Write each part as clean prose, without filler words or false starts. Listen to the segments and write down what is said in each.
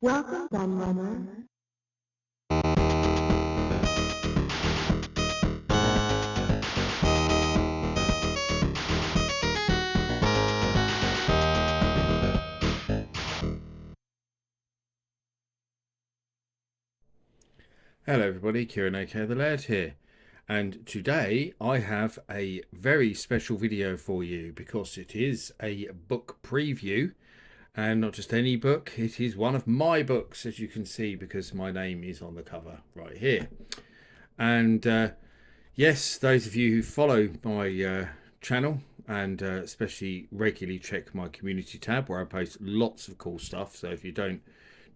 Welcome, Gunrunner. Hello everybody, Kieran aka the Laird here, and today I have a very special video for you because it is a book preview, and not just any book, it is one of my books, as you can see, because my name is on the cover right here. And yes, those of you who follow my channel and especially regularly check my community tab where I post lots of cool stuff, so if you don't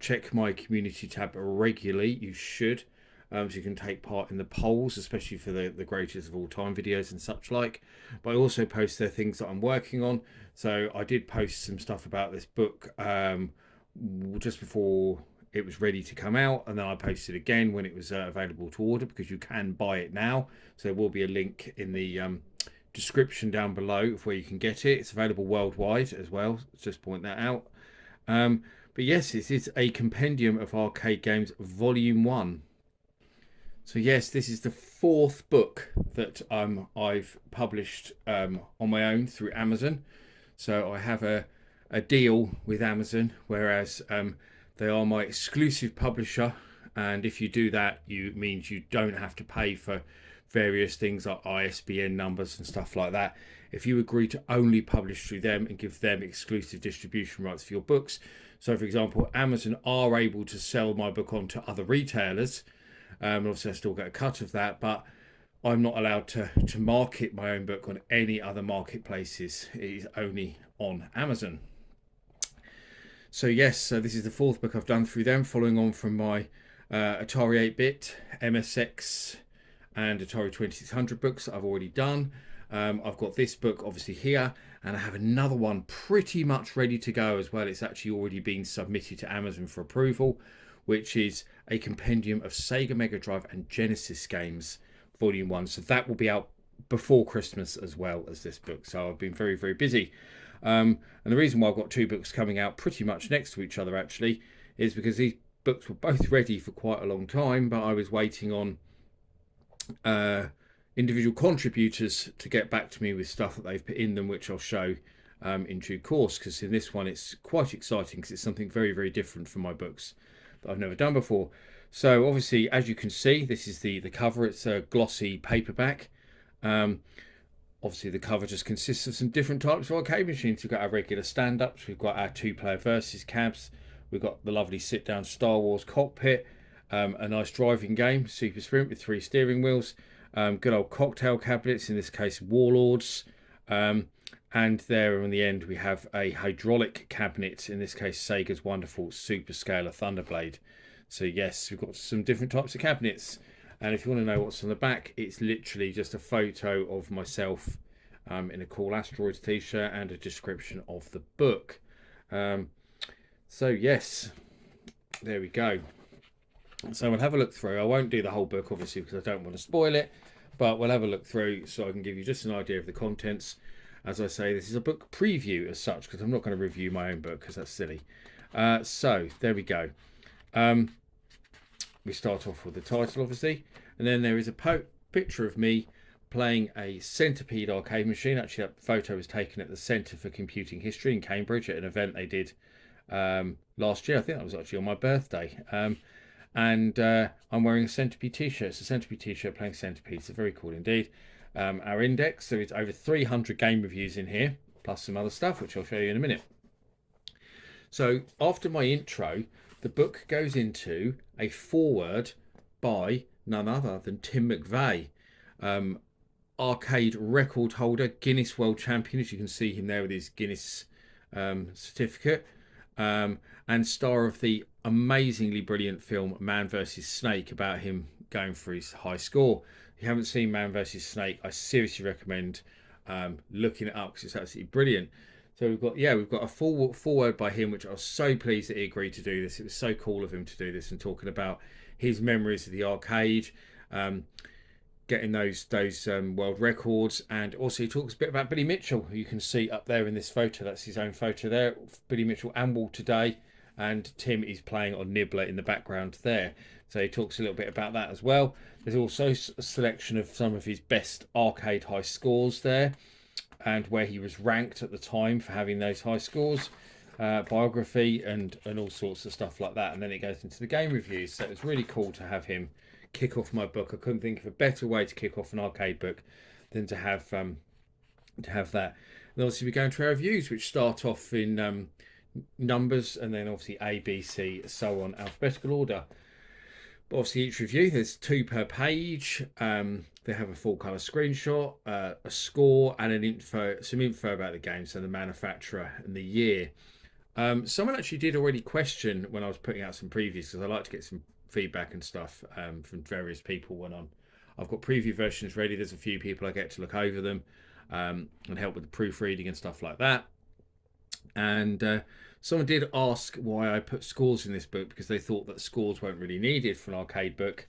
check my community tab regularly, you should. So you can take part in the polls, especially for the greatest of all time videos and such like. But I also post there things that I'm working on. So I did post some stuff about this book just before it was ready to come out, and then I posted again when it was available to order, because you can buy it now. So there will be a link in the description down below of where you can get it. It's available worldwide as well. Just point that out. But yes, it is a compendium of arcade games, Volume 1. So yes, this is the fourth book that I've published on my own through Amazon. So I have a deal with Amazon, whereas they are my exclusive publisher. And if you do that, it means you don't have to pay for various things like ISBN numbers and stuff like that. If you agree to only publish through them and give them exclusive distribution rights for your books. So for example, Amazon are able to sell my book on to other retailers. Obviously I still get a cut of that, but I'm not allowed to market my own book on any other marketplaces. It is only on Amazon. So yes, so this is the fourth book I've done through them, following on from my Atari 8-bit, MSX and Atari 2600 books that I've already done. I've got this book obviously here, and I have another one pretty much ready to go as well. It's actually already been submitted to Amazon for approval, which is a compendium of Sega Mega Drive and Genesis games, Volume 1. So that will be out before Christmas as well as this book. So I've been very, very busy. And the reason why I've got two books coming out pretty much next to each other actually is because these books were both ready for quite a long time, but I was waiting on individual contributors to get back to me with stuff that they've put in them, which I'll show in due course, because in this one it's quite exciting because it's something very, very different from my books that I've never done before. So obviously, as you can see, this is the cover. It's a glossy paperback. Obviously the cover just consists of some different types of arcade machines. We've got our regular stand-ups, we've got our two-player versus cabs, we've got the lovely sit-down Star Wars cockpit, a nice driving game, Super Sprint with 3 steering wheels, good old cocktail cabinets, in this case Warlords, and there on the end we have a hydraulic cabinet, in this case Sega's wonderful Super Scaler Thunderblade. So yes, we've got some different types of cabinets. And if you want to know what's on the back, it's literally just a photo of myself in a Cool Asteroids t-shirt and a description of the book. So yes, there we go. So we'll have a look through. I won't do the whole book obviously because I don't want to spoil it, but we'll have a look through so I can give you just an idea of the contents. As I say, this is a book preview as such, because I'm not going to review my own book because that's silly. So there we go. We start off with the title obviously, and then there is a picture of me playing a Centipede arcade machine. Actually that photo was taken at the Centre for Computing History in Cambridge at an event they did last year. I think that was actually on my birthday. And I'm wearing a Centipede t-shirt. It's a Centipede t-shirt playing Centipedes. It's very cool indeed. Our index, so it's over 300 game reviews in here, plus some other stuff which I'll show you in a minute. So after my intro, the book goes into a foreword by none other than Tim McVey, arcade record holder, Guinness World Champion, as you can see him there with his Guinness certificate, and star of the amazingly brilliant film Man vs Snake, about him going for his high score. If you haven't seen Man vs Snake, I seriously recommend looking it up because it's absolutely brilliant. So we've got a foreword by him, which I was so pleased that he agreed to do this. It was so cool of him to do this and talking about his memories of the arcade, getting those world records, and also he talks a bit about Billy Mitchell, who you can see up there in this photo. That's his own photo there, Billy Mitchell and Walter Day, and Tim is playing on Nibbler in the background there. So he talks a little bit about that as well. There's also a selection of some of his best arcade high scores there, and where he was ranked at the time for having those high scores, biography, and all sorts of stuff like that. And then it goes into the game reviews. So it was really cool to have him kick off my book. I couldn't think of a better way to kick off an arcade book than to have that. And obviously we go into our reviews, which start off in numbers, and then obviously A, B, C, so on, alphabetical order. But obviously each review, there's 2 per page. They have a full colour screenshot, a score, and some info about the game, so the manufacturer and the year. Someone actually did already question when I was putting out some previews, because I like to get some feedback and stuff from various people when I've got preview versions ready. There's a few people I get to look over them and help with the proofreading and stuff like that. And someone did ask why I put scores in this book, because they thought that scores weren't really needed for an arcade book.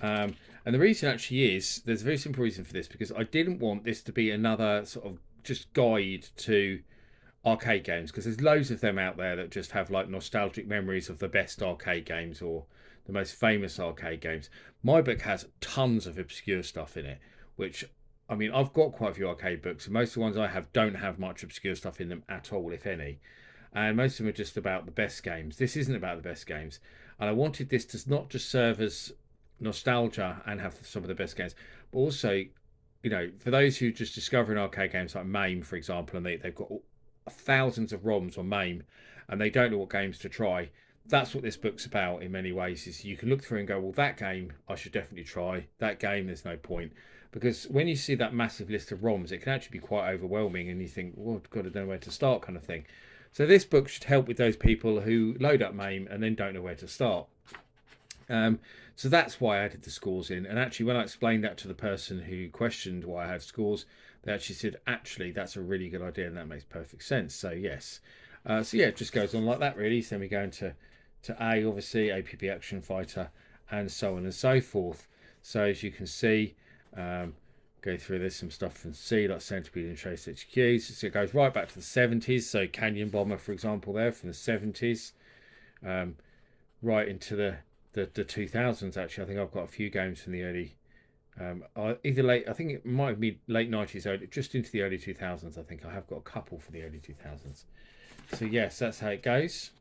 And the reason actually is, there's a very simple reason for this, because I didn't want this to be another sort of just guide to arcade games, because there's loads of them out there that just have like nostalgic memories of the best arcade games or the most famous arcade games. My book has tons of obscure stuff in it, which, I mean, I've got quite a few arcade books, and most of the ones I have don't have much obscure stuff in them at all, if any. And most of them are just about the best games. This isn't about the best games. And I wanted this to not just serve as nostalgia and have some of the best games, but also, you know, for those who just discovering arcade games like MAME, for example, and they've got thousands of ROMs on MAME, and they don't know what games to try. That's what this book's about in many ways, is you can look through and go, well, that game I should definitely try. That game, there's no point. Because when you see that massive list of ROMs, it can actually be quite overwhelming, and you think, well, I've got to know where to start, kind of thing. So this book should help with those people who load up MAME and then don't know where to start. So that's why I added the scores in. And actually, when I explained that to the person who questioned why I had scores, they actually said, actually, that's a really good idea, and that makes perfect sense. So yes. So yeah, it just goes on like that, really. So then we go into A, obviously, APB Action Fighter, and so on and so forth. So as you can see, go through, there's some stuff from C, like Centipede and Chase HQs. So it goes right back to the 70s. So Canyon Bomber, for example, there from the 70s, right into the 2000s. Actually, I think I've got a few games from the early, either late, I think it might be late 90s, early, just into the early 2000s. I think I have got a couple for the early 2000s. So yes, that's how it goes.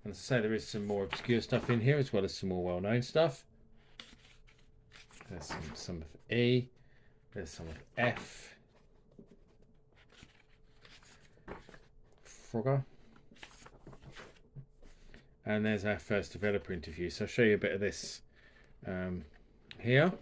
And as I say, there is some more obscure stuff in here, as well as some more well-known stuff. There's some of E. There's some of F. Frogger. And there's our first developer interview. So I'll show you a bit of this here.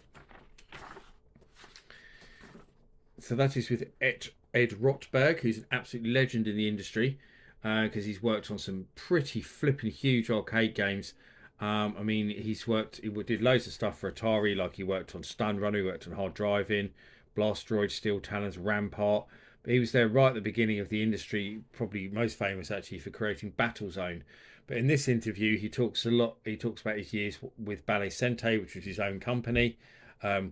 So that is with Ed Rotberg, who's an absolute legend in the industry, because he's worked on some pretty flipping huge arcade games. I mean, he did loads of stuff for Atari, like he worked on Stun Runner, he worked on Hard Driving, Blastroid, Steel Talons, Rampart. But he was there right at the beginning of the industry, probably most famous actually for creating Battlezone. But in this interview, he talks a lot. He talks about his years with Ballet Sente, which was his own company,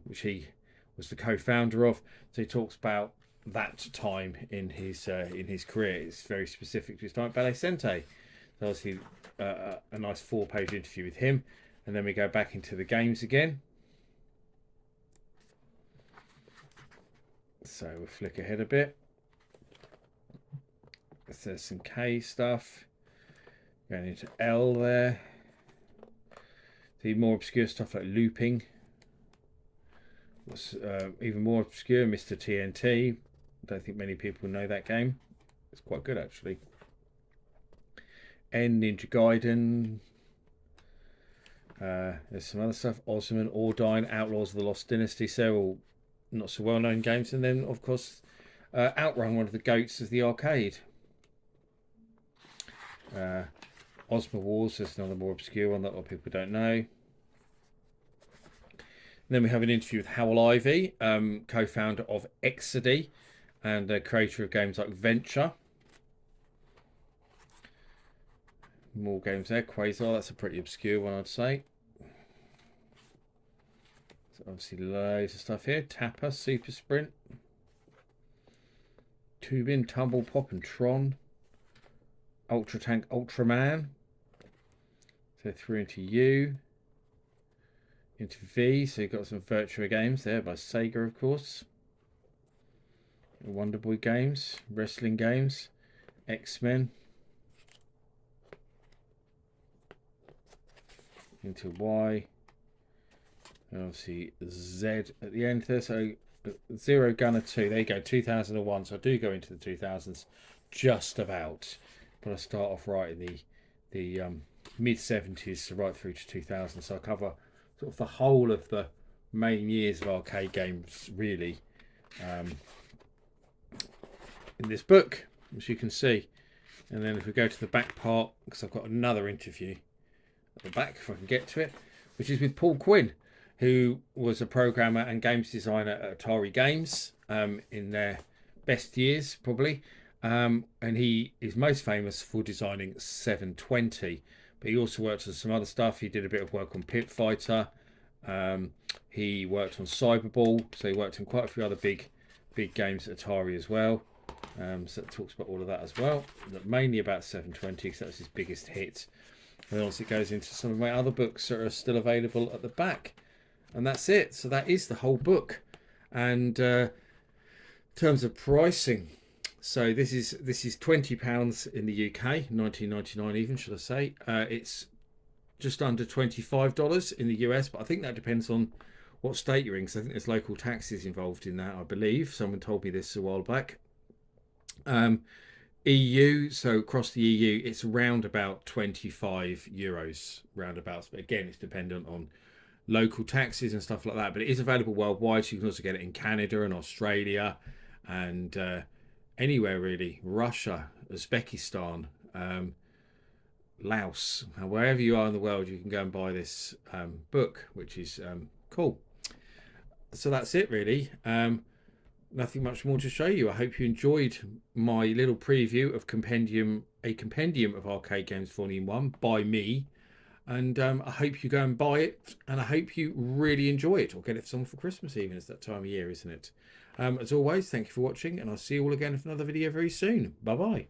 which he was the co-founder of. So he talks about that time in his career. It's very specific to his time at Ballet Sente. So obviously a nice 4-page interview with him, and then we go back into the games again. So we'll flick ahead a bit. So there's some K stuff. Going into L there. The more obscure stuff like looping. What's even more obscure, Mr. TNT. Don't think many people know that game. It's quite good actually. N, Ninja Gaiden. There's some other stuff. Osman, Ordine, Outlaws of the Lost Dynasty. Several not so well known games. And then of course Outrun, one of the goats of the arcade. Osmo Wars is another more obscure one that a lot of people don't know. And then we have an interview with Howell Ivey, co-founder of Exidy and creator of games like Venture. More games there. Quasar, that's a pretty obscure one, I'd say. So obviously loads of stuff here. Tapper, Super Sprint, Tubin, Tumble Pop and Tron, Ultra Tank, Ultraman. So through into U, into V. So you've got some Virtua games there by Sega, of course. Wonder Boy games, wrestling games, X-Men. Into Y. And obviously Z at the end there. So Zero Gunner 2. There you go, 2001. So I do go into the 2000s just about. But I start off right in the mid-70s right through to 2000. So I cover sort of the whole of the main years of arcade games, really, in this book, as you can see. And then if we go to the back part, because I've got another interview at the back, if I can get to it, which is with Paul Quinn, who was a programmer and games designer at Atari Games in their best years, probably. And he is most famous for designing 720. But he also worked on some other stuff. He did a bit of work on Pit Fighter. He worked on Cyberball. So he worked on quite a few other big games at Atari as well. So it talks about all of that as well. But mainly about 720 because that's his biggest hit. And then also it goes into some of my other books that are still available at the back. And that's it. So that is the whole book. And in terms of pricing, so this is £20 in the UK, 19.99 even, should I say. It's just under $25 in the US, but I think that depends on what state you're in, because I think there's local taxes involved in that, I believe. Someone told me this a while back. EU, so across the EU, it's around about 25 euros, roundabouts. But again, it's dependent on local taxes and stuff like that. But it is available worldwide, so you can also get it in Canada and Australia and anywhere really. Russia, Uzbekistan, Laos, wherever you are in the world, you can go and buy this book, which is cool. So that's it really. Nothing much more to show you. I hope you enjoyed my little preview of a compendium of arcade games volume 1 by me, and I hope you go and buy it, and I hope you really enjoy it, or get it for someone for Christmas even. It's that time of year, isn't it? As always, thank you for watching, and I'll see you all again for another video very soon. Bye bye.